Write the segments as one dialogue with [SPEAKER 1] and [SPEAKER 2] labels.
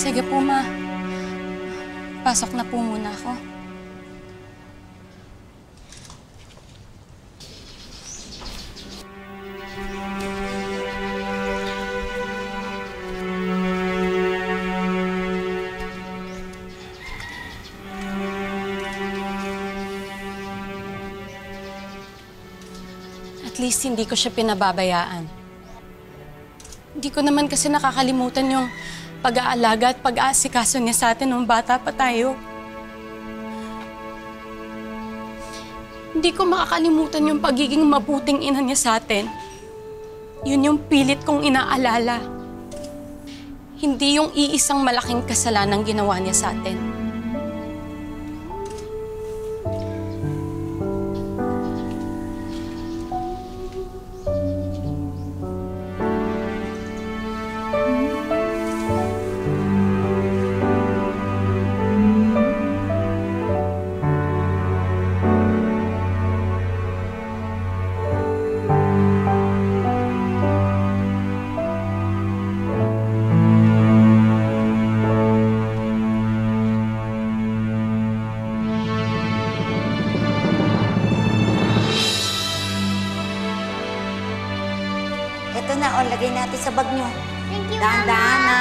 [SPEAKER 1] Sige po, Ma. Pasok na po muna ako. At least hindi ko siya pinababayaan. Hindi ko naman kasi nakakalimutan yung pag-aalaga at pag-aasikaso niya sa atin nung bata pa tayo. Hindi ko makakalimutan yung pagiging mabuting ina niya sa atin. Yun yung pilit kong inaalala. Hindi yung iisang malaking kasalanang ginawa niya sa atin.
[SPEAKER 2] Ito na, lagay natin sa bag nyo.
[SPEAKER 3] Thank you,
[SPEAKER 2] Dahan-dahan
[SPEAKER 3] Mama.
[SPEAKER 2] na.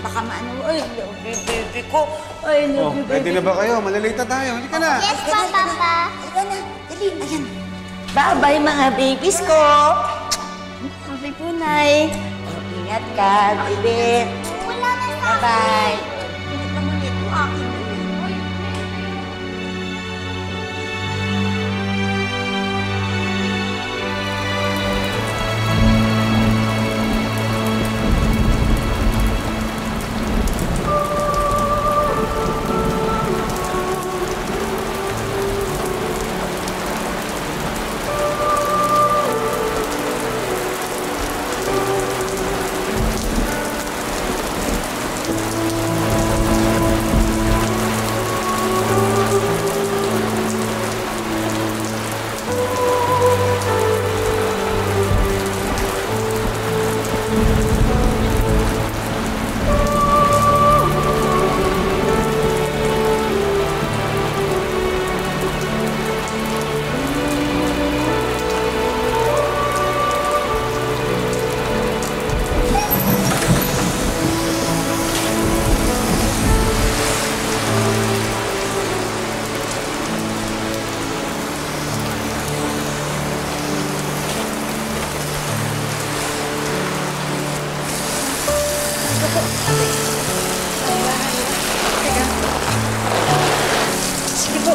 [SPEAKER 2] Baka maano, ay, baby ko. Ay, baby.
[SPEAKER 4] Ready na ba kayo? Malalate na tayo. Halika na.
[SPEAKER 3] Yes po, Papa.
[SPEAKER 2] Halika na, dali, ayan. Bye-bye, mga babies ko. Bye po, Nay. Ingat ka, baby.
[SPEAKER 3] Wala na sa
[SPEAKER 2] Bye-bye. Ingat naman ito, akin.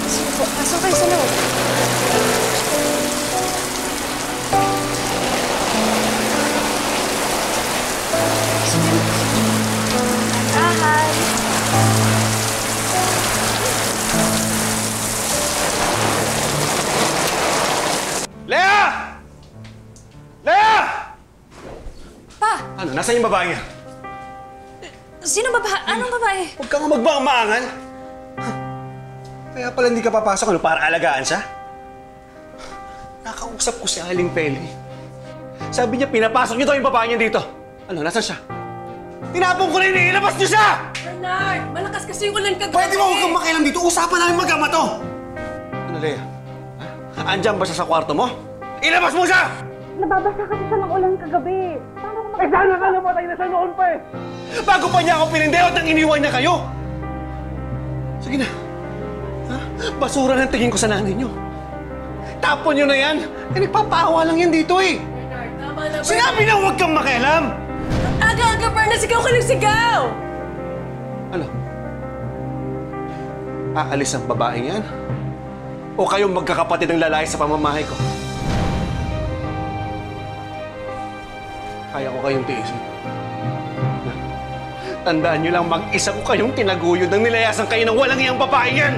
[SPEAKER 1] Sige po. Pasok kayo sa loob.
[SPEAKER 4] Lea! Lea!
[SPEAKER 1] Pa!
[SPEAKER 4] Ano, nasaan yung babae niya?
[SPEAKER 1] Sino babae? Anong babae?
[SPEAKER 4] Huwag kang magmaangan. Kaya pala hindi ka papasok, ano, para alagaan siya? Nakausap ko si Aling Peli. Sabi niya, pinapasok niyo daw yung babae niya dito. Ano, nasaan siya? Tinapong ko na yun, ilabas niyo siya!
[SPEAKER 1] Bernard! Malakas kasi yung ulan kagabi.
[SPEAKER 4] Pwede mo huwag kang makialam dito. Usapan namin mag-ama to. Ano, Lea? Ha? Andyan ba siya sa kwarto mo? Ilabas mo siya!
[SPEAKER 3] Nababasa kasi siya ng ulan kagabi. Paano ko
[SPEAKER 4] Eh, sana ka namatay na siya noon pa eh! Bago pa niya ako pinindeot nang iniwan niya kayo! Sige na. Ha? Basura ng tingin ko sa nanay niyo. Tapon niyo na yan. Eh, nagpapaawa lang yan dito eh.
[SPEAKER 1] Bernard, tama na, Bernard.
[SPEAKER 4] Sinabi na huwag kang makialam!
[SPEAKER 1] Aga-aga, Bernard! Sigaw ka ng sigaw!
[SPEAKER 4] Ano? Aalis ang babaeng yan? O kayong magkakapatid ng lalaki sa pamamahay ko? Kaya ko kayong tiisin. Tandaan niyo lang, mag-isa ko kayong tinaguyod nang nilayasan kayo ng walang iyang babaeng yan!